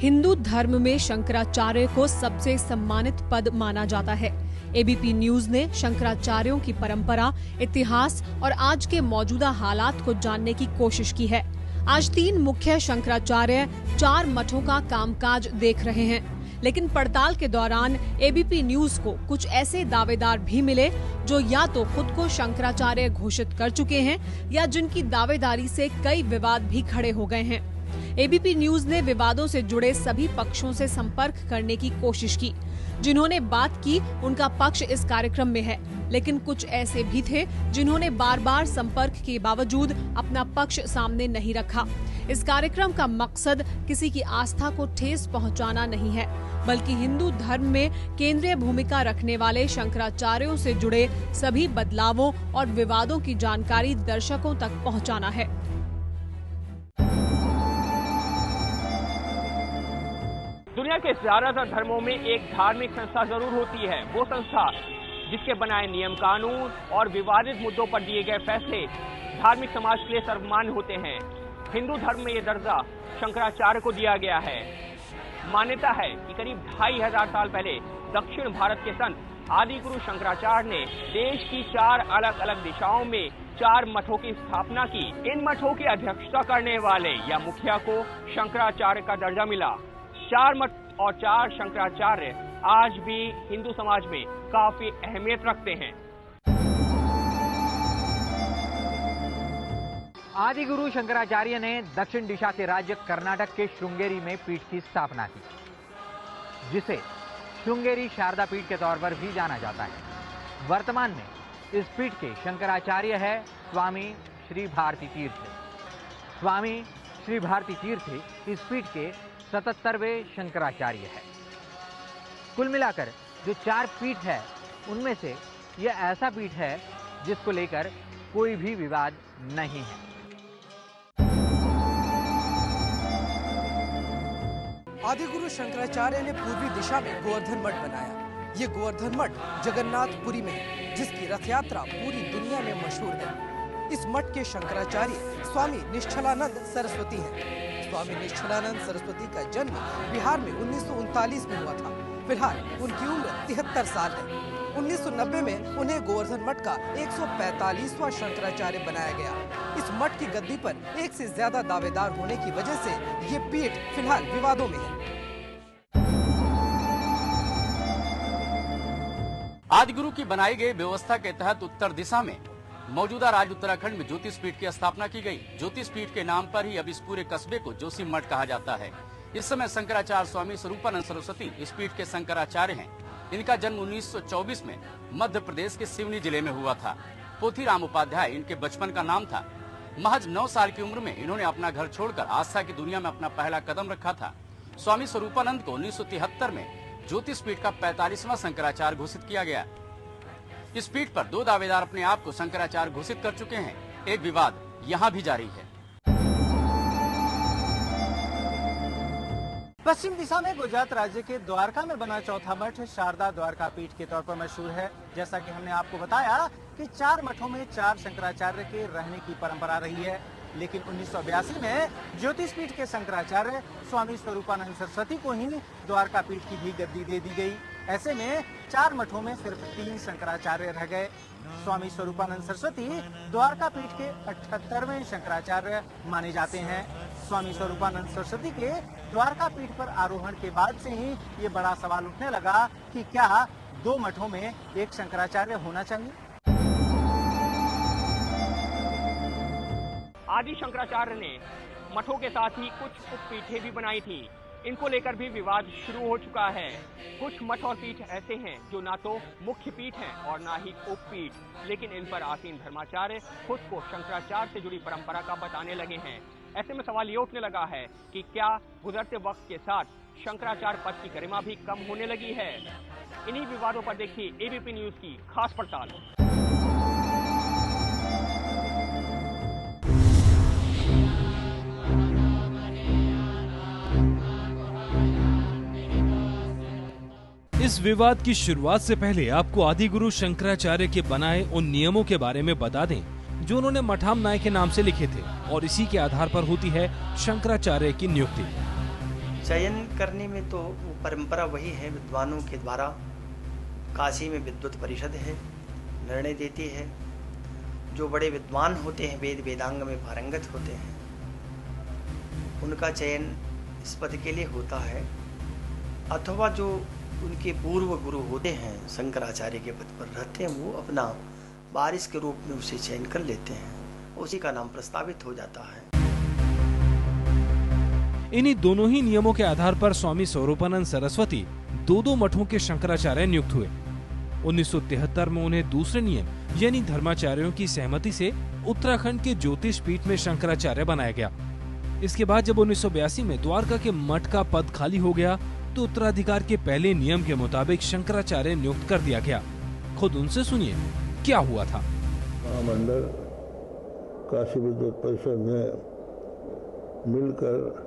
हिंदू धर्म में शंकराचार्य को सबसे सम्मानित पद माना जाता है। एबीपी न्यूज ने शंकराचार्यों की परंपरा, इतिहास और आज के मौजूदा हालात को जानने की कोशिश की है। आज 3 मुख्य शंकराचार्य 4 मठों का कामकाज देख रहे हैं, लेकिन पड़ताल के दौरान एबीपी न्यूज को कुछ ऐसे दावेदार भी मिले जो या तो खुद को शंकराचार्य घोषित कर चुके हैं या जिनकी दावेदारी से कई विवाद भी खड़े हो गए हैं। एबीपी न्यूज ने विवादों से जुड़े सभी पक्षों से संपर्क करने की कोशिश की। जिन्होंने बात की उनका पक्ष इस कार्यक्रम में है, लेकिन कुछ ऐसे भी थे जिन्होंने बार बार संपर्क के बावजूद अपना पक्ष सामने नहीं रखा। इस कार्यक्रम का मकसद किसी की आस्था को ठेस पहुंचाना नहीं है, बल्कि हिंदू धर्म में केंद्रीय भूमिका रखने वाले शंकराचार्यों से जुड़े सभी बदलावों और विवादों की जानकारी दर्शकों तक पहुंचाना है। दुनिया के ज्यादातर धर्मों में एक धार्मिक संस्था जरूर होती है। वो संस्था जिसके बनाए नियम कानून और विवादित मुद्दों पर दिए गए फैसले धार्मिक समाज के लिए सर्वमान्य होते हैं। हिंदू धर्म में ये दर्जा शंकराचार्य को दिया गया है। मान्यता है कि करीब 2500 साल पहले दक्षिण भारत के संत आदि गुरु शंकराचार्य ने देश की 4 अलग अलग दिशाओं में 4 मठों की स्थापना की। इन मठों की अध्यक्षता करने वाले या मुखिया को शंकराचार्य का दर्जा मिला। 4 मठ और 4 शंकराचार्य आज भी हिंदू समाज में काफी अहमियत रखते हैं। आदि गुरु शंकराचार्य ने दक्षिण दिशा के राज्य कर्नाटक के श्रृंगेरी में पीठ की स्थापना की, जिसे श्रृंगेरी शारदा पीठ के तौर पर भी जाना जाता है। वर्तमान में इस पीठ के शंकराचार्य है स्वामी श्री भारती तीर्थ। स्वामी श्री भारती तीर्थ इस पीठ के 77वें शंकराचार्य है। कुल मिलाकर जो 4 पीठ है, उनमें से यह ऐसा पीठ है जिसको लेकर कोई भी विवाद नहीं है। आदिगुरु शंकराचार्य ने पूर्वी दिशा में गोवर्धन मठ बनाया। ये गोवर्धन मठ जगन्नाथपुरी में है, जिसकी रथ यात्रा पूरी दुनिया में मशहूर है। इस मठ के शंकराचार्य स्वामी निश्चलानंद सरस्वती हैं। स्वामी निश्चलानंद सरस्वती का जन्म बिहार में 1939 में हुआ था। फिलहाल उनकी उम्र 73 साल है। 1990 में उन्हें गोवर्धन मठ का 145वां शंकराचार्य बनाया गया। इस मठ की गद्दी पर एक से ज्यादा दावेदार होने की वजह से ये पीठ फिलहाल विवादों में है। आदिगुरु की बनाई गई व्यवस्था के तहत उत्तर दिशा में मौजूदा राज्य उत्तराखंड में ज्योतिष पीठ की स्थापना की गई। ज्योतिष पीठ के नाम पर ही अब इस पूरे कस्बे को जोशी मठ कहा जाता है। इस समय शंकराचार्य स्वामी स्वरूपानंद सरस्वती इस पीठ के शंकराचार्य हैं। इनका जन्म 1924 में मध्य प्रदेश के सिवनी जिले में हुआ था। पोथीराम उपाध्याय इनके बचपन का नाम था। महज 9 साल की उम्र में इन्होंने अपना घर छोड़कर आस्था की दुनिया में अपना पहला कदम रखा था। स्वामी स्वरूपानंद को 1973 में ज्योतिष पीठ का 45वां शंकराचार्य घोषित किया गया। इस पीठ पर 2 दावेदार अपने आप को शंकराचार्य घोषित कर चुके हैं। एक विवाद यहाँ भी जारी है। पश्चिम दिशा में गुजरात राज्य के द्वारका में बना चौथा मठ शारदा द्वारका पीठ के तौर पर मशहूर है। जैसा कि हमने आपको बताया कि 4 मठों में 4 शंकराचार्य के रहने की परंपरा रही है, लेकिन 1982 में ज्योतिष पीठ के शंकराचार्य स्वामी स्वरूपानंद सरस्वती को ही द्वारका पीठ की भी गद्दी दे दी गई। ऐसे में 4 मठों में सिर्फ 3 शंकराचार्य रह गए। स्वामी स्वरूपानंद सरस्वती द्वारका पीठ के 78वें शंकराचार्य माने जाते हैं। स्वामी स्वरूपानंद सरस्वती के द्वारका पीठ पर आरोहण के बाद से ही ये बड़ा सवाल उठने लगा कि क्या 2 मठों में एक शंकराचार्य होना चाहिए। आदि शंकराचार्य ने मठों के साथ ही कुछ उपपीठें भी बनाई थी। इनको लेकर भी विवाद शुरू हो चुका है। कुछ मठ और पीठ ऐसे हैं जो ना तो मुख्य पीठ हैं और ना ही उपपीठ, लेकिन इन पर आसीन धर्माचार्य खुद को शंकराचार्य से जुड़ी परंपरा का बताने लगे हैं। ऐसे में सवाल ये उठने लगा है कि क्या गुजरते वक्त के साथ शंकराचार्य पद की गरिमा भी कम होने लगी है। इन्हीं विवादों पर देखिए एबीपी न्यूज की खास पड़ताल। इस विवाद की शुरुआत से पहले आपको आदिगुरु शंकराचार्य के बनाए उन नियमों के बारे में बता दें जो उन्होंने मठाम नाय के नाम से लिखे थे और इसी के आधार पर होती है शंकराचार्य की नियुक्ति। चयन करने में तो वो परंपरा वही है, विद्वानों के द्वारा। काशी में विद्वत परिषद है, निर्णय देती है। जो बड़े विद्वान होते हैं, वेद वेदांग में पारंगत होते हैं, उनका चयन इस पद के लिए होता है। अथवा जो उनके पूर्व गुरु होते हैं, शंकराचार्य के पद पर रहते हैं, वो अपना वारिस के रूप में उसे चयन कर लेते हैं, उसी का नाम प्रस्तावित हो जाता है। इन्हीं दोनों ही नियमों के आधार पर स्वामी स्वरूपानंद सरस्वती दो मठों के शंकराचार्य नियुक्त हुए। 1973 में उन्हें दूसरे नियम यानी धर्माचार्यों की सहमति से उत्तराखंड के ज्योतिष पीठ में शंकराचार्य बनाया गया। इसके बाद जब 1982 में द्वारका के मठ का पद खाली हो गया तो उत्तराधिकार के पहले नियम के मुताबिक शंकराचार्य नियुक्त कर दिया गया। खुद उनसे सुनिए क्या हुआ था। महामंडल काशी विद्वत परिषद ने मिलकर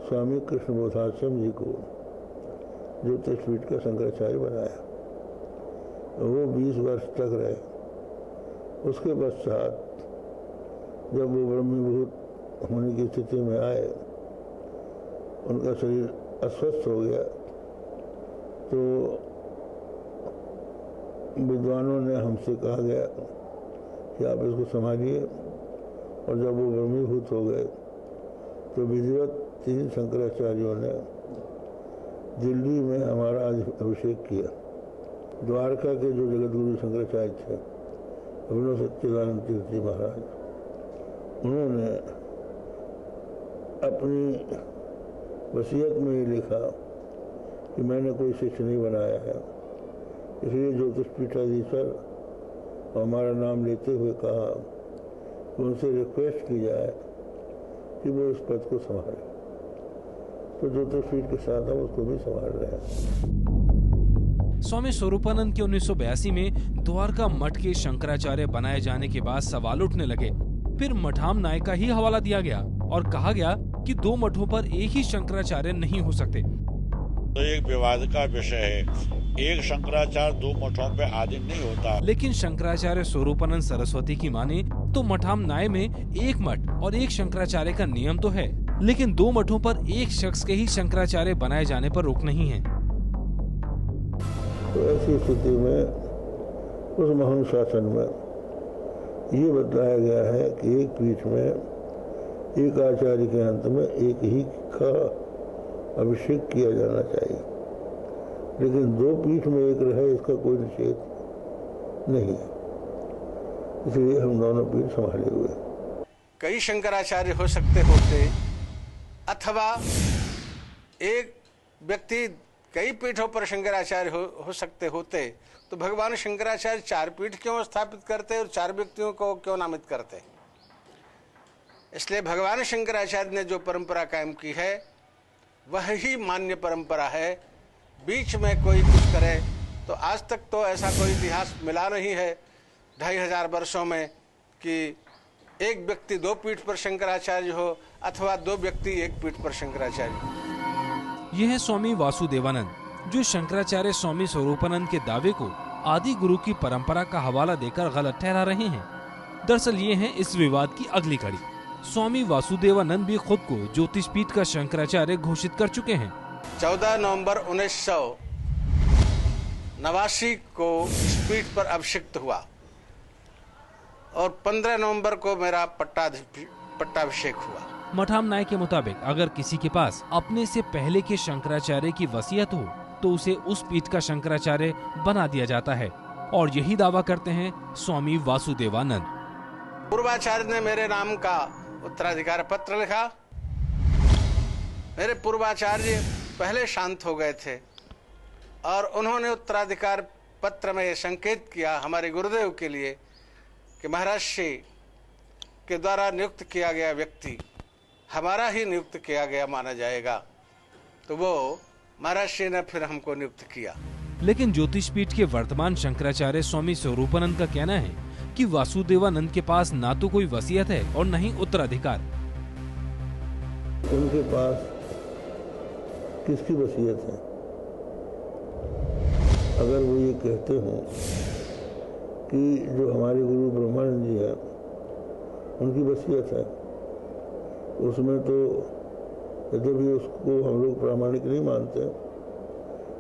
स्वामी कृष्ण बोधाश्रम जी को ज्योतिष पीठ का शंकराचार्य बनाया। वो 20 वर्ष तक रहे। उसके पश्चात जब वो ब्रह्मीभूत होने की स्थिति में आए, उनका शरीर अस्वस्थ हो गया, तो विद्वानों ने हमसे कहा गया कि आप इसको संभालिए। और जब वो ब्रह्मीभूत हो गए तो विधिवत 3 शंकराचार्यों ने दिल्ली में हमारा अभिषेक किया। द्वारका के जो जगतगुरु शंकराचार्य थे, अभिनव सच्चिदानंद तीर्थ जी महाराज, उन्होंने अपनी वसीयत में ये लिखा कि मैंने कोई शिष्य नहीं बनाया है, इसलिए ज्योतिष पीठाधीश्वर और हमारा नाम लेते हुए कहा कि उनसे रिक्वेस्ट की जाए कि वो इस पद को संभाले। तो ज्योतिष पीठ के साथ हम उसको भी संभाल रहे हैं। स्वामी स्वरूपानंद के 1982 में द्वारका मठ के शंकराचार्य बनाए जाने के बाद सवाल उठने लगे। फिर मठाम नाय का ही हवाला दिया गया और कहा गया कि 2 मठों पर एक ही शंकराचार्य नहीं हो सकते। तो एक विवाद का विषय है, एक शंकराचार्य 2 मठों पे आदि नहीं होता। लेकिन शंकराचार्य स्वरूपानंद सरस्वती की माने तो मठाम नाय में एक मठ और एक शंकराचार्य का नियम तो है, लेकिन 2 मठों पर एक शख्स के ही शंकराचार्य बनाए जाने पर रोक नहीं है। तो ऐसी स्थिति में उस महान शासन में ये बताया गया है कि एक पीठ में एक आचार्य के अंत में एक ही का अभिषेक किया जाना चाहिए, लेकिन 2 पीठ में एक रहे इसका कोई निषेध नहीं है। इसलिए हम दोनों पीठ संभाले हुए। कई शंकराचार्य हो सकते होते, अथवा एक व्यक्ति कई पीठों पर शंकराचार्य हो सकते होते, तो भगवान शंकराचार्य 4 पीठ क्यों स्थापित करते और 4 व्यक्तियों को क्यों नामित करते? इसलिए भगवान शंकराचार्य ने जो परंपरा कायम की है वह ही मान्य परंपरा है। बीच में कोई कुछ करे तो आज तक तो ऐसा कोई इतिहास मिला नहीं है 2500 वर्षों में कि एक व्यक्ति 2 पीठ पर शंकराचार्य हो अथवा 2 व्यक्ति 1 पीठ पर शंकराचार्य। यह है स्वामी वासुदेवानंद, जो शंकराचार्य स्वामी स्वरूपानंद के दावे को आदि गुरु की परंपरा का हवाला देकर गलत ठहरा रहे हैं। दरअसल ये है इस विवाद की अगली कड़ी। स्वामी वासुदेवानंद भी खुद को ज्योतिष पीठ का शंकराचार्य घोषित कर चुके हैं। 14 नवंबर 1989 को इस पीठ पर अभिषिक्त हुआ और 15 नवंबर को मेरा पट्टाभिषेक हुआ। मठाम नाय के मुताबिक अगर किसी के पास अपने से पहले के शंकराचार्य की वसीयत हो तो उसे उस पीठ का शंकराचार्य बना दिया जाता है, और यही दावा करते हैं स्वामी वासुदेवानंद। पूर्वाचार्य ने मेरे नाम का उत्तराधिकार पत्र लिखा। मेरे पूर्वाचार्य पहले शांत हो गए थे और उन्होंने उत्तराधिकार पत्र में यह संकेत किया हमारे गुरुदेव के लिए कि महाराज श्री के द्वारा नियुक्त किया गया व्यक्ति हमारा ही नियुक्त किया गया माना जाएगा। तो वो महाराज श्री ने फिर हमको नियुक्त किया। लेकिन ज्योतिष पीठ के वर्तमान शंकराचार्य स्वामी स्वरूपानंद का कहना है कि वासुदेवानंद के पास ना तो कोई वसीयत है और न ही उत्तराधिकार। उनके पास किसकी वसीयत है? अगर वो ये कहते हो कि जो हमारे गुरु ब्रह्मानंद जी हैं उनकी वसीयत है, उसमें तो यद्यपि उसको हम लोग प्रामाणिक नहीं मानते,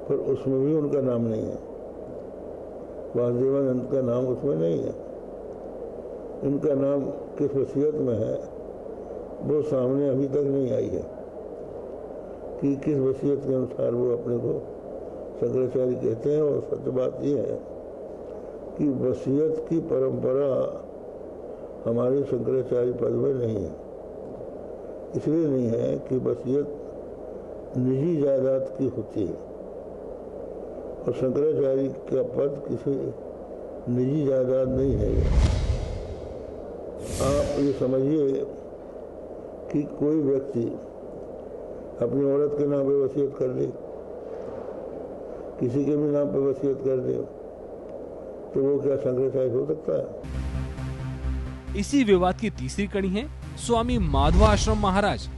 पर उसमें भी उनका नाम नहीं है, वासुदेवानंद का नाम उसमें नहीं है। इनका नाम किस वसीयत में है वो सामने अभी तक नहीं आई है कि किस वसीयत के अनुसार वो अपने को शंकराचार्य कहते हैं। और सच बात ये है कि वसीयत की परंपरा हमारे शंकराचार्य पद में नहीं है। इसलिए नहीं है कि वसीयत निजी जायदाद की होती है और शंकराचार्य का पद किसी निजी जायदाद नहीं है। आप ये समझिए कि कोई व्यक्ति अपनी औरत के नाम पे वसीयत कर दे, किसी के भी नाम पे वसीयत कर दे, तो वो क्या शंकराचार्य हो सकता है? इसी विवाद की तीसरी कड़ी है स्वामी माधवा आश्रम महाराज।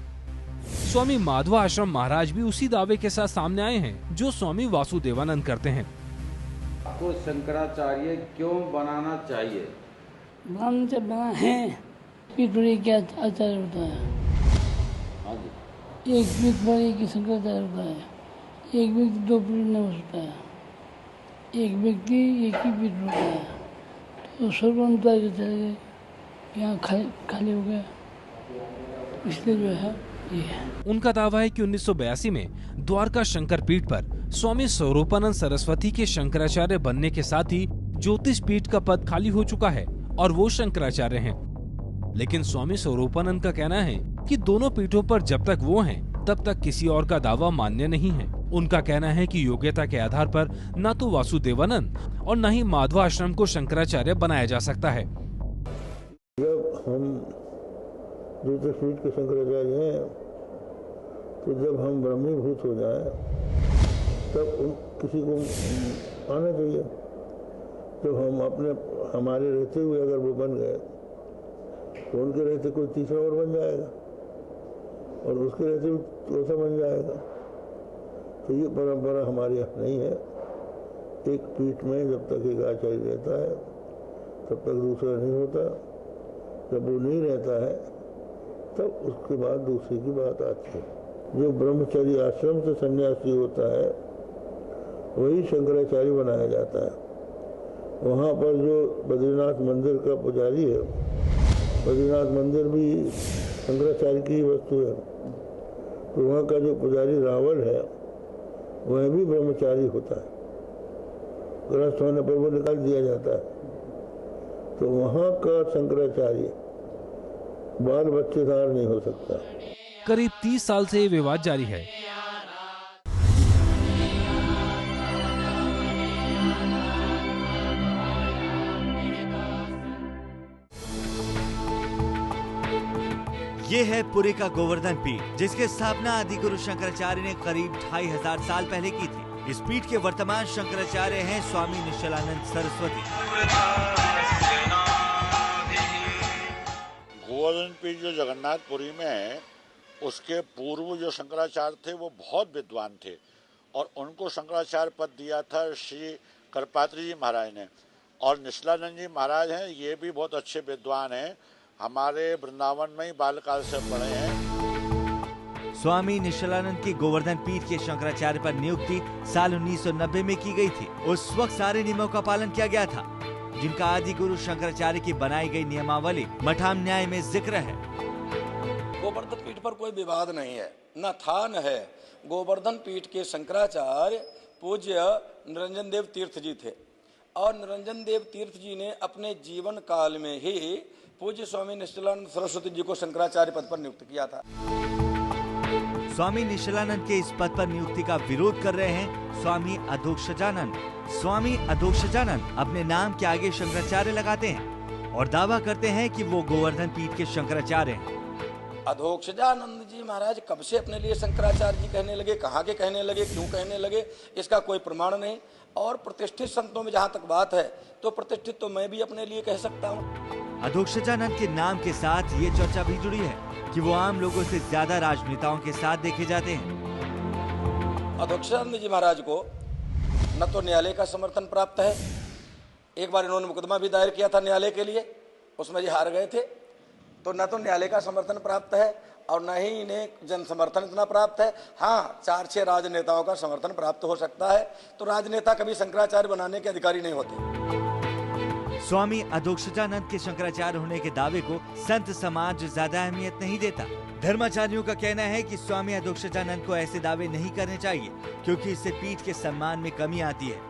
स्वामी माधवा आश्रम महाराज भी उसी दावे के साथ सामने आए हैं जो स्वामी वासुदेवानंद करते हैं। आपको शंकराचार्य क्यों बनाना चाहिए? बना है पीठ क्या आचार्य होता है। एक पीठ पर एक ही शंकराचार्य होता है, एक व्यक्ति दो पीठ नहीं हो सकता है, एक व्यक्ति एक ही पीठ होता है। तो सर्वानुतार के चले गए, यहाँ खाली हो गया, इसलिए जो है ये है। उनका दावा है कि 1982 में द्वारका शंकर पीठ पर स्वामी स्वरूपानंद सरस्वती के शंकराचार्य बनने के साथ ही ज्योतिष पीठ का पद खाली हो चुका है और वो शंकराचार्य हैं। लेकिन स्वामी स्वरूपानंद का कहना है कि दोनों पीठों पर जब तक वो हैं, तब तक किसी और का दावा मान्य नहीं है। उनका कहना है कि योग्यता के आधार पर न तो वासुदेवानंद और न ही माधवा आश्रम को शंकराचार्य बनाया जा सकता है। जब हम ज्योतिष पीठ के शंकराचार्य हैं, तो जब हम ब्रह्मीभूत हो जाएं, तब किसी को आना चाहिए। जब हम हमारे रहते हुए अगर वो बन गए, तो उनके रहते कोई तीसरा और बन जाएगा और उसके रहते हुए चौथा बन जाएगा। तो ये परंपरा हमारे यहाँ नहीं है। एक पीठ में जब तक एक आचार्य रहता है, तब तक दूसरा नहीं होता। जब वो नहीं रहता है, तब उसके बाद दूसरे की बात आती है। जो ब्रह्मचर्य आश्रम से सन्यासी होता है, वही शंकराचार्य बनाया जाता है। वहाँ पर जो बद्रीनाथ मंदिर का पुजारी है, बद्रीनाथ मंदिर भी शंकराचार्य की वस्तु है, तो वहाँ का जो पुजारी रावण है, वह भी ब्रह्मचारी होता है। ग्रस्त होने पर वो निकाल दिया जाता है। तो वहाँ का शंकराचार्य बाल बच्चेदार नहीं हो सकता। करीब 30 साल से ये विवाद जारी है। ये है पुरी का गोवर्धन पीठ, जिसकी स्थापना आदिगुरु शंकराचार्य ने करीब 2500 साल पहले की थी। इस पीठ के वर्तमान शंकराचार्य हैं स्वामी निश्चलानंद सरस्वती। गोवर्धन पीठ जो जगन्नाथपुरी में है, उसके पूर्व जो शंकराचार्य थे वो बहुत विद्वान थे और उनको शंकराचार्य पद दिया था श्री करपात्री जी महाराज ने। और निश्चलानंद जी महाराज हैं, ये भी बहुत अच्छे विद्वान हैं, हमारे वृंदावन में ही बालकाल से पढ़े हैं। स्वामी निश्चलानंद की गोवर्धन पीठ के शंकराचार्य पर नियुक्ति साल 1990 में की गई थी। उस वक्त सारे नियमों का पालन किया गया था, जिनका आदि गुरु शंकराचार्य की बनाई गई नियमावली मठाम न्याय में जिक्र है। गोवर्धन पीठ पर कोई विवाद नहीं है, न था न है। गोवर्धन पीठ के शंकराचार्य पूज्य निरंजन देव तीर्थ जी थे और निरंजन देव तीर्थ जी ने अपने जीवन काल में ही पूज्य स्वामी निश्चलानंद सरस्वती जी को शंकराचार्य पद पर नियुक्त किया था। स्वामी निश्चलानंद के इस पद पर नियुक्ति का विरोध कर रहे हैं स्वामी अधोक्षजानंद। स्वामी अधोक्षजानंद अपने नाम के आगे शंकराचार्य लगाते हैं और दावा करते हैं कि वो गोवर्धन पीठ के शंकराचार्य हैं। अधोक्षजानंद जी महाराज कब से अपने लिए शंकराचार्य जी कहने लगे, कहाँ के कहने लगे, क्यों कहने लगे, इसका कोई प्रमाण नहीं। और प्रतिष्ठित संतों में जहाँ तक बात है, तो प्रतिष्ठित तो मैं भी अपने लिए कह सकता हूँ। अधोक्षजानंद के नाम के साथ ये चर्चा भी जुड़ी है कि वो आम लोगों से ज्यादा राजनेताओं के साथ देखे जाते हैं। अधोक्षजानंद जी महाराज को न तो न्यायालय का समर्थन प्राप्त है, एक बार इन्होंने मुकदमा भी दायर किया था न्यायालय के लिए, उसमें ये हार गए थे, तो न तो न्यायालय का समर्थन प्राप्त है और न ही इन्हें जन समर्थन इतना प्राप्त है। हाँ, 4-6 राजनेताओं का समर्थन प्राप्त हो सकता है, तो राजनेता कभी शंकराचार्य बनाने के अधिकारी नहीं होते। स्वामी अधोक्षजानंद के शंकराचार्य होने के दावे को संत समाज ज्यादा अहमियत नहीं देता। धर्माचार्यों का कहना है कि स्वामी अधोक्षजानंद को ऐसे दावे नहीं करने चाहिए, क्योंकि इससे पीठ के सम्मान में कमी आती है।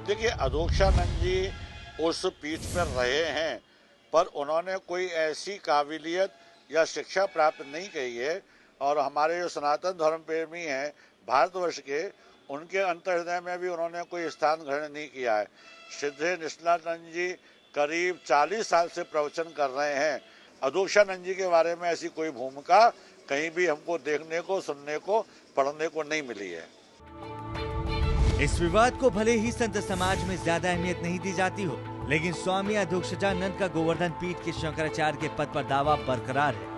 देखिए, अधोक्षजानंद जी उस पीठ पर रहे हैं, पर उन्होंने कोई ऐसी काबिलियत या शिक्षा प्राप्त नहीं की है। और हमारे जो सनातन धर्म प्रेमी हैं भारतवर्ष के, उनके अंतर्हृदय में भी उन्होंने कोई स्थान ग्रहण नहीं किया है। सिद्धे निश्चलानंद जी करीब 40 साल से प्रवचन कर रहे हैं। अधोक्षजानंद जी के बारे में ऐसी कोई भूमिका कहीं भी हमको देखने को, सुनने को, पढ़ने को नहीं मिली है। इस विवाद को भले ही संत समाज में ज्यादा अहमियत नहीं दी जाती हो, लेकिन स्वामी अधोक्षजानंद का गोवर्धन पीठ के शंकराचार्य के पद पर दावा बरकरार है।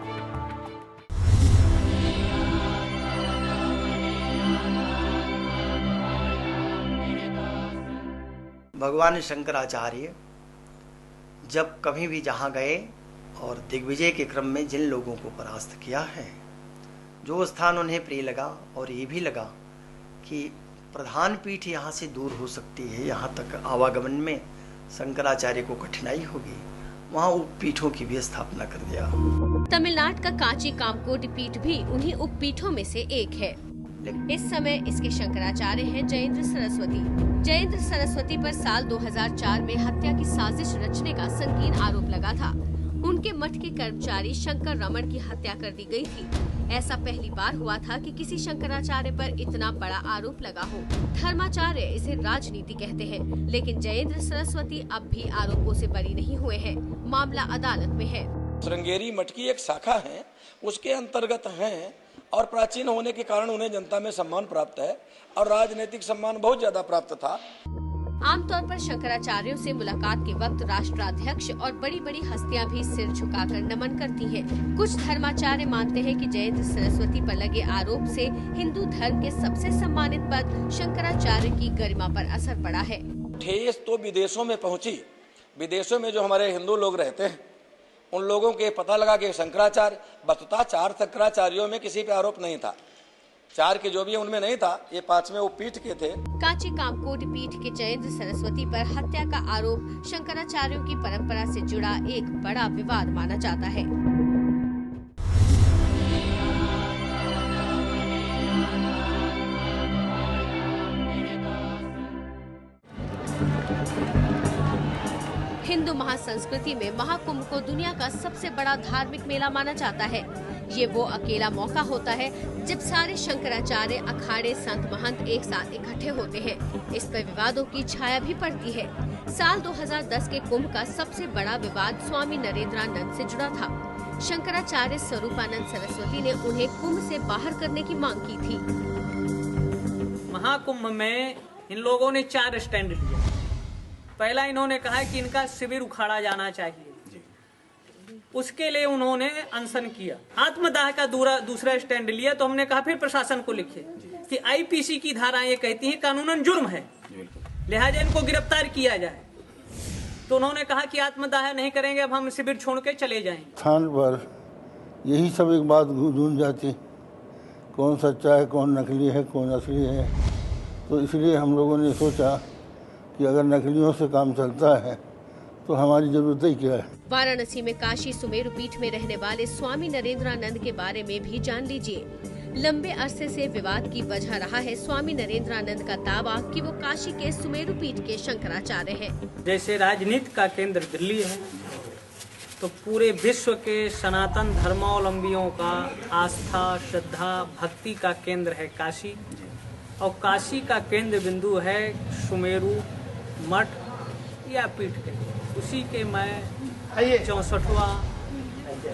भगवान शंकराचार्य जब कभी भी जहाँ गए और दिग्विजय के क्रम में जिन लोगों को परास्त किया है, जो स्थान उन्हें प्रिय लगा और ये भी लगा कि प्रधान पीठ यहाँ से दूर हो सकती है, यहाँ तक आवागमन में शंकराचार्य को कठिनाई होगी, वहाँ उपपीठों की भी स्थापना कर दिया। तमिलनाडु का कांची कामकोटि पीठ भी उन्हीं उपपीठों में से एक है। इस समय इसके शंकराचार्य हैं जयेंद्र सरस्वती। जयेंद्र सरस्वती पर साल 2004 में हत्या की साजिश रचने का संगीन आरोप लगा था। उनके मठ के कर्मचारी शंकर रमन की हत्या कर दी गई थी। ऐसा पहली बार हुआ था कि किसी शंकराचार्य पर इतना बड़ा आरोप लगा हो। धर्माचार्य इसे राजनीति कहते हैं, लेकिन जयेंद्र सरस्वती अब भी आरोपों से बरी नहीं हुए हैं। मामला अदालत में है। श्रृंगेरी मठ की एक शाखा है, उसके अंतर्गत हैं और प्राचीन होने के कारण उन्हें जनता में सम्मान प्राप्त है और राजनीतिक सम्मान बहुत ज्यादा प्राप्त था। आमतौर पर शंकराचार्यों से मुलाकात के वक्त राष्ट्राध्यक्ष और बड़ी बड़ी हस्तियां भी सिर झुकाकर नमन करती हैं। कुछ धर्माचार्य मानते हैं कि जयेंद्र सरस्वती पर लगे आरोप से हिंदू धर्म के सबसे सम्मानित पद शंकराचार्य की गरिमा पर असर पड़ा है। ठेस तो विदेशों में पहुंची। विदेशों में जो हमारे हिंदू लोग रहते हैं, उन लोगों के पता लगा कि शंकराचार्य, वस्तुतः 4 शंकराचार्यों में किसी पे आरोप नहीं था। 4 के जो भी उनमें नहीं था, ये 5वें वो पीठ के थे। कांची कामकोटि पीठ के जयेंद्र सरस्वती पर हत्या का आरोप शंकराचार्यों की परंपरा से जुड़ा एक बड़ा विवाद माना जाता है। हिंदू महासंस्कृति में महाकुंभ को दुनिया का सबसे बड़ा धार्मिक मेला माना जाता है। ये वो अकेला मौका होता है जब सारे शंकराचार्य, अखाड़े, संत, महंत एक साथ इकट्ठे होते हैं। इस पर विवादों की छाया भी पड़ती है। साल 2010 के कुंभ का सबसे बड़ा विवाद स्वामी नरेंद्रानंद से जुड़ा था। शंकराचार्य स्वरूपानंद सरस्वती ने उन्हें कुंभ से बाहर करने की मांग की थी। महाकुंभ में इन लोगों ने 4 स्टैंड लिए। पहला इन्होंने कहा कि इनका शिविर उखाड़ा जाना चाहिए। उसके लिए उन्होंने अनशन किया। आत्मदाह का दूसरा स्टैंड लिया, तो हमने कहा फिर प्रशासन को लिखे कि आईपीसी की धारा ये कहती है कानूनन जुर्म है, लिहाजा इनको गिरफ्तार किया जाए। तो उन्होंने कहा कि आत्मदाह नहीं करेंगे, अब हम शिविर छोड़ के चले जाएंगे। स्थान पर यही सब एक बात गूंज जाती, कौन सच्चा है, कौन नकली है, कौन असली है। तो इसलिए हम लोगों ने सोचा कि अगर नकलियों से काम चलता है तो हमारी जरूरत ही क्या है। वाराणसी में काशी सुमेरु पीठ में रहने वाले स्वामी नरेंद्रानंद के बारे में भी जान लीजिए। लंबे अरसे से विवाद की वजह रहा है स्वामी नरेंद्रानंद का दावा कि वो काशी के सुमेरु पीठ के शंकराचार्य हैं। जैसे राजनीति का केंद्र दिल्ली है, तो पूरे विश्व के सनातन धर्मावलंबियों का आस्था, श्रद्धा, भक्ति का केंद्र है काशी, और काशी का केंद्र बिंदु है सुमेरु मठ या पीठ के। उसी के मैं 64वां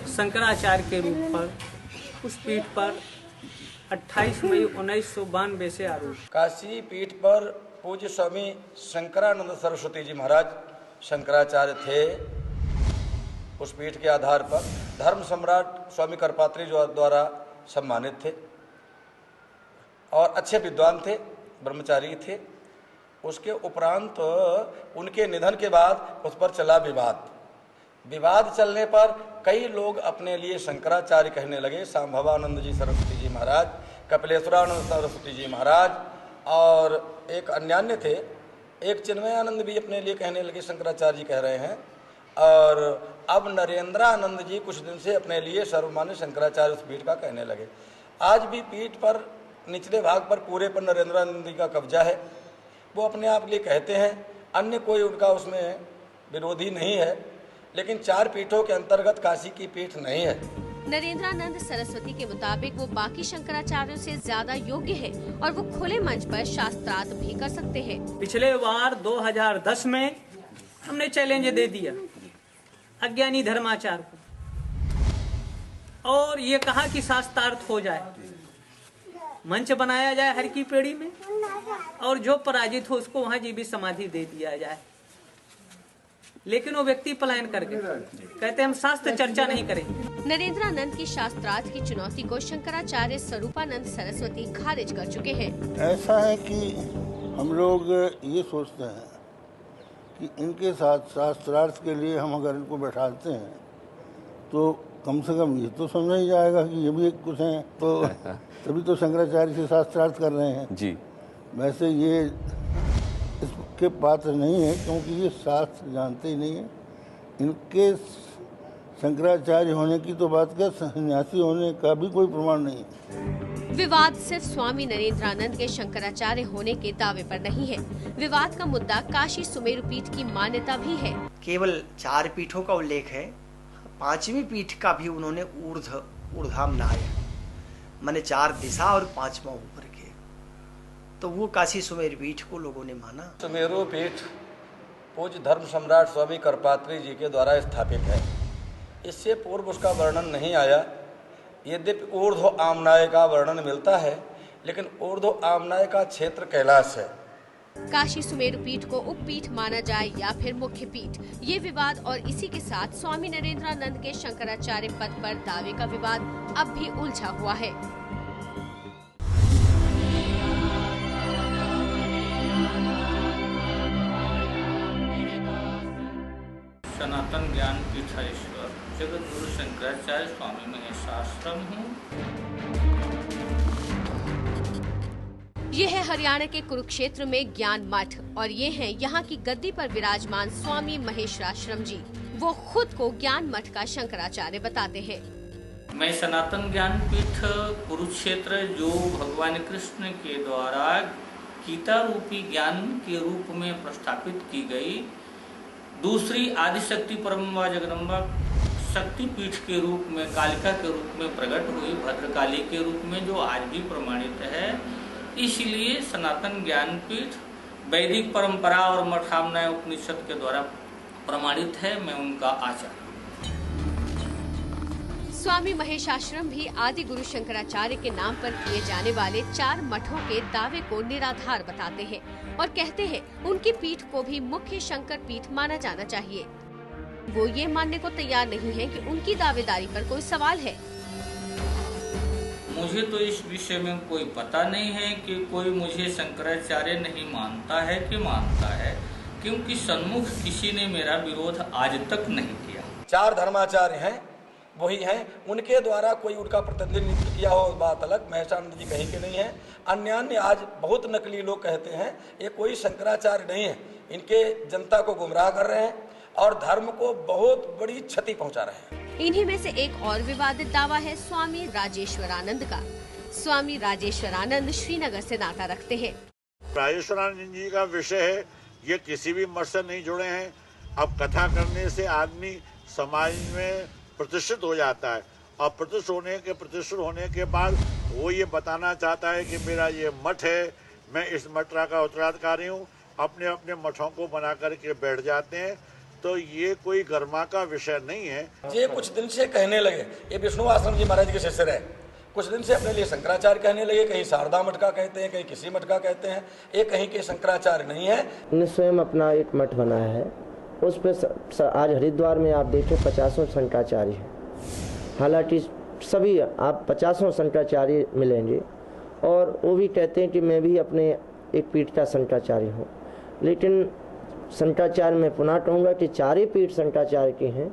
शंकराचार्य के रूप पर उस पीठ पर 28 मई 1992 से आरूढ़। काशी पीठ पर पूज्य स्वामी शंकरानंद सरस्वती जी महाराज शंकराचार्य थे। उस पीठ के आधार पर धर्म सम्राट स्वामी करपात्री जो द्वारा सम्मानित थे और अच्छे विद्वान थे, ब्रह्मचारी थे। उसके उपरांत उनके निधन के बाद उस पर चला विवाद विवाद चलने पर कई लोग अपने लिए शंकराचार्य कहने लगे। सांभवानंद जी सरस्वती जी महाराज, कपिलेश्वरानंद सरस्वती जी महाराज और एक अन्य थे, एक चिन्मयानंद भी अपने लिए कहने लगे शंकराचार्य जी कह रहे हैं। और अब नरेंद्रानंद जी कुछ दिन से अपने लिए सर्वमान्य शंकराचार्य उस पीठ का कहने लगे। आज भी पीठ पर निचले भाग पर पूरे पर नरेंद्रानंद जी का कब्जा है। वो अपने आप लिए कहते हैं, अन्य कोई उनका उसमें विरोधी नहीं है, लेकिन 4 पीठों के अंतर्गत काशी की पीठ नहीं है। नरेंद्रानंद सरस्वती के मुताबिक वो बाकी शंकराचार्यों से ज्यादा योग्य है और वो खुले मंच पर शास्त्रार्थ भी कर सकते हैं। पिछले बार 2010 में हमने चैलेंज दे दिया अज्ञानी धर्माचार्य को और ये कहा कि शास्त्रार्थ हो जाए, मंच बनाया जाए हर की पेड़ी में और जो पराजित हो उसको वहां जीवित समाधि दे दिया जाए। लेकिन वो व्यक्ति पलायन कर गए, कहते हम शास्त्र चर्चा नहीं करेंगे। नरेंद्रानंद की शास्त्रार्थ की चुनौती को शंकराचार्य स्वरूपानंद सरस्वती खारिज कर चुके हैं। ऐसा है कि हम लोग ये सोचते हैं कि इनके साथ शास्त्रार्थ के लिए हम अगर इनको बैठाते हैं तो कम से कम ये तो समझा ही जाएगा कि ये भी एक कुछ हैं, तो तभी तो शंकराचार्य से शास्त्रार्थ कर रहे हैं जी। वैसे ये इसके पात्र नहीं है, क्योंकि ये शास्त्र जानते ही नहीं है। इनके शंकराचार्य होने की तो बात क्या, सन्यासी होने का भी कोई प्रमाण नहीं है। विवाद सिर्फ स्वामी नरेंद्रानंद के शंकराचार्य होने के दावे पर नहीं है। विवाद का मुद्दा काशी सुमेरु पीठ की मान्यता भी है। केवल 4 पीठों का उल्लेख है, 5वीं पीठ का भी उन्होंने ऊर्ध्वम नाय माने 4 दिशा और 5वां ऊपर के, तो वो काशी सुमेरु पीठ को लोगों ने माना। सुमेरु पीठ पूज्य धर्म सम्राट स्वामी करपात्री जी के द्वारा स्थापित है। इससे पूर्व उसका वर्णन नहीं आया। यद्यपि ऊर्ध्व आमनाय का वर्णन मिलता है, लेकिन ऊर्ध्व आमनाय का क्षेत्र कैलाश है। काशी सुमेरु पीठ को उपपीठ माना जाए या फिर मुख्य पीठ, ये विवाद और इसी के साथ स्वामी नरेंद्रानंद के शंकराचार्य पद पर दावे का विवाद अब भी उलझा हुआ है। सनातन ज्ञान पीठाधीश्वर जगत गुरु शंकराचार्य स्वामी महेशाश्रम हूँ। ये है हरियाणा के कुरुक्षेत्र में ज्ञान मठ और ये हैं यहाँ की गद्दी पर विराजमान स्वामी महेशाश्रम जी। वो खुद को ज्ञान मठ का शंकराचार्य बताते हैं। मैं सनातन ज्ञान पीठ कुरुक्षेत्र, जो भगवान कृष्ण के द्वारा गीता रूपी ज्ञान के रूप में प्रस्थापित की गई दूसरी आदिशक्ति परम्बा जगदम्बा शक्ति पीठ के रूप में, कालिका के रूप में प्रकट हुई, भद्रकाली के रूप में, जो आज भी प्रमाणित है। इसलिए सनातन ज्ञान पीठ वैदिक परंपरा और मठामनाय उपनिषद के द्वारा प्रमाणित है। मैं उनका आचार्य। स्वामी महेशाश्रम भी आदि गुरु शंकराचार्य के नाम पर किए जाने वाले 4 मठों के दावे को निराधार बताते हैं और कहते हैं उनकी पीठ को भी मुख्य शंकर पीठ माना जाना चाहिए। वो ये मानने को तैयार नहीं है कि उनकी दावेदारी पर कोई सवाल है। मुझे तो इस विषय में कोई पता नहीं है कि कोई मुझे शंकराचार्य नहीं मानता है कि मानता है, क्योंकि सन्मुख किसी ने मेरा विरोध आज तक नहीं किया। 4 धर्माचार्य हैं, वही हैं। उनके द्वारा कोई उनका प्रतिनिधित्व किया हो बात अलग, महेशानंद जी कहीं के नहीं है। अन्य आज बहुत नकली लोग कहते हैं ये कोई शंकराचार्य नहीं है, इनके जनता को गुमराह कर रहे हैं और धर्म को बहुत बड़ी क्षति पहुंचा रहे हैं। इन्हीं में से एक और विवादित दावा है स्वामी राजेश्वरानंद का। स्वामी राजेश्वरानंद श्रीनगर से नाता रखते हैं। राजेश्वरानंद जी का विषय है, ये किसी भी मत से नहीं जुड़े हैं। अब कथा करने से आदमी समाज में प्रतिष्ठित हो जाता है और प्रतिष्ठित होने के बाद वो ये बताना चाहता है कि मेरा ये मठ है, मैं इस मठ का उत्तराधिकारी हूँ। अपने अपने मठों को बना करके बैठ जाते हैं, तो ये कोई गर्मा का विषय नहीं है। ये कुछ दिन से कहने लगे, ये विष्णु आश्रम जी महाराज के शिष्य रहे, कुछ दिन से अपने लिए शंकराचार्य कहने लगे। कहीं शारदा मठ का कहते हैं, कहीं किसी मठ का कहते हैं। ये कहीं के शंकराचार्य नहीं है। उन्होंने स्वयं अपना एक मठ बनाया है, उस पर आज हरिद्वार में आप देखें 50 शंकराचार्य हैं। हालांकि सभी आप 50 शंकराचार्य मिलेंगे और वो भी कहते हैं कि मैं भी अपने एक पीठ का शंकराचार्य हूँ। लेकिन शंकराचार्य मैं पुनः कहूँगा कि 4 पीठ शंकराचार्य के हैं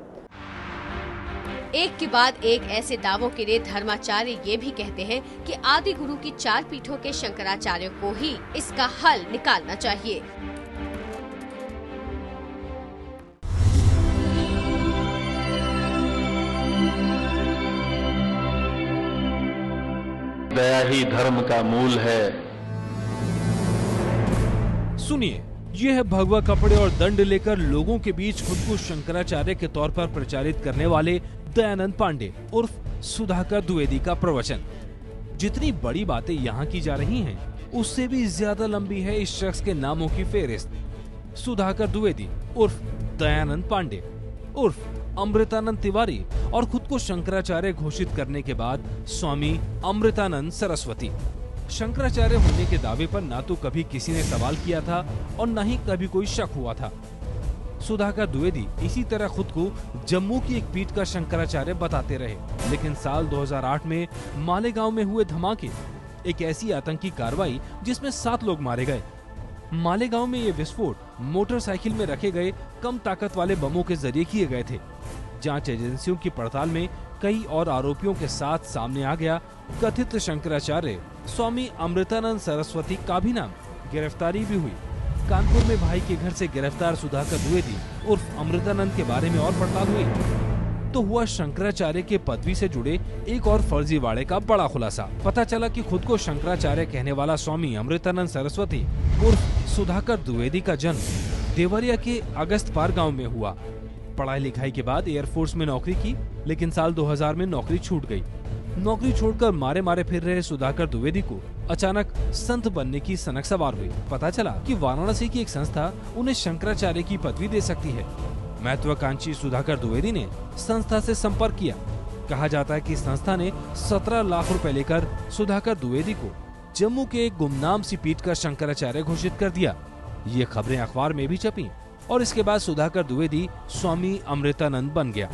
एक के बाद एक ऐसे दावों के लिए धर्माचार्य ये भी कहते हैं कि आदि गुरु की 4 पीठों के शंकराचार्यों को ही इसका हल निकालना चाहिए। दया ही धर्म का मूल है। सुनिए, यह है भगवा कपड़े और दंड लेकर लोगों के बीच खुद को शंकराचार्य के तौर पर प्रचारित करने वाले दयानंद पांडे उर्फ सुधाकर द्विवेदी का प्रवचन। जितनी बड़ी बातें यहाँ की जा रही हैं, उससे भी ज्यादा लंबी है इस शख्स के नामों की फेहरिस्त। सुधाकर द्विवेदी उर्फ दयानंद पांडे उर्फ अमृतानंद तिवारी और खुद को शंकराचार्य घोषित करने के बाद स्वामी अमृतानंद सरस्वती। शंकराचार्य होने के दावे पर ना तो कभी किसी ने सवाल किया था और न ही कभी कोई शक हुआ था। सुधाकर द्विवेदी इसी तरह खुद को जम्मू की एक पीठ का शंकराचार्य बताते रहे, लेकिन साल 2008 में मालेगांव में हुए धमाके, एक ऐसी आतंकी कार्रवाई जिसमें 7 लोग मारे गए। मालेगांव में ये विस्फोट मोटरसाइकिल में रखे गए कम ताकत वाले बमों के जरिए किए गए थे। जांच एजेंसियों की पड़ताल में कई और आरोपियों के साथ सामने आ गया कथित शंकराचार्य स्वामी अमृतानंद सरस्वती का भी नाम। गिरफ्तारी भी हुई। कानपुर में भाई के घर से गिरफ्तार सुधाकर द्विवेदी उर्फ अमृतानंद के बारे में और पड़ताल हुई तो हुआ शंकराचार्य के पदवी से जुड़े एक और फर्जीवाड़े का बड़ा खुलासा। पता चला कि खुद को शंकराचार्य कहने वाला स्वामी अमृतानंद सरस्वती उर्फ सुधाकर द्विवेदी का जन्म देवरिया के अगस्तपार गांव में हुआ। पढ़ाई लिखाई के बाद एयरफोर्स में नौकरी की, लेकिन साल 2000 में नौकरी छूट गई। नौकरी छोड़कर मारे मारे फिर रहे सुधाकर द्विवेदी को अचानक संत बनने की सनक सवार हुई। पता चला कि वाराणसी की एक संस्था उन्हें शंकराचार्य की पदवी दे सकती है। महत्वाकांक्षी सुधाकर द्विवेदी ने संस्था से संपर्क किया। कहा जाता है कि संस्था ने 17 लाख रुपए लेकर सुधाकर द्विवेदी को जम्मू के एक गुमनाम सी पीठ का शंकराचार्य घोषित कर दिया। ये खबरें अखबार में भी छपी और इसके बाद सुधाकर द्विवेदी स्वामी अमृतानंद बन गया।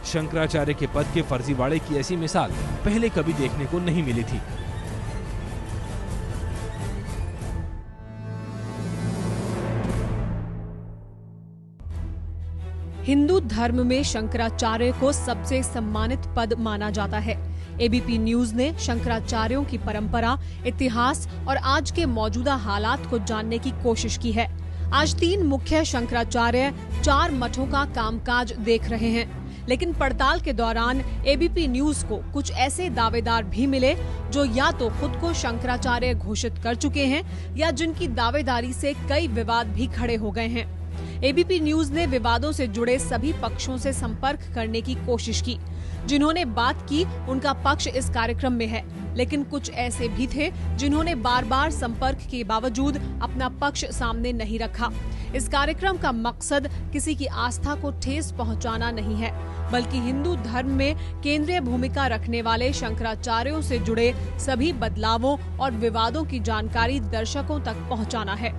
शंकराचार्य के पद के फर्जीवाड़े की ऐसी मिसाल पहले कभी देखने को नहीं मिली थी। हिंदू धर्म में शंकराचार्य को सबसे सम्मानित पद माना जाता है। एबीपी न्यूज ने शंकराचार्यों की परंपरा, इतिहास और आज के मौजूदा हालात को जानने की कोशिश की है। आज 3 मुख्य शंकराचार्य 4 मठों का कामकाज देख रहे हैं, लेकिन पड़ताल के दौरान एबीपी न्यूज को कुछ ऐसे दावेदार भी मिले जो या तो खुद को शंकराचार्य घोषित कर चुके हैं या जिनकी दावेदारी से कई विवाद भी खड़े हो गए हैं। एबीपी न्यूज ने विवादों से जुड़े सभी पक्षों से संपर्क करने की कोशिश की। जिन्होंने बात की उनका पक्ष इस कार्यक्रम में है, लेकिन कुछ ऐसे भी थे जिन्होंने बार बार संपर्क के बावजूद अपना पक्ष सामने नहीं रखा। इस कार्यक्रम का मकसद किसी की आस्था को ठेस पहुंचाना नहीं है, बल्कि हिंदू धर्म में केंद्रीय भूमिका रखने वाले शंकराचार्यों से जुड़े सभी बदलावों और विवादों की जानकारी दर्शकों तक पहुंचाना है।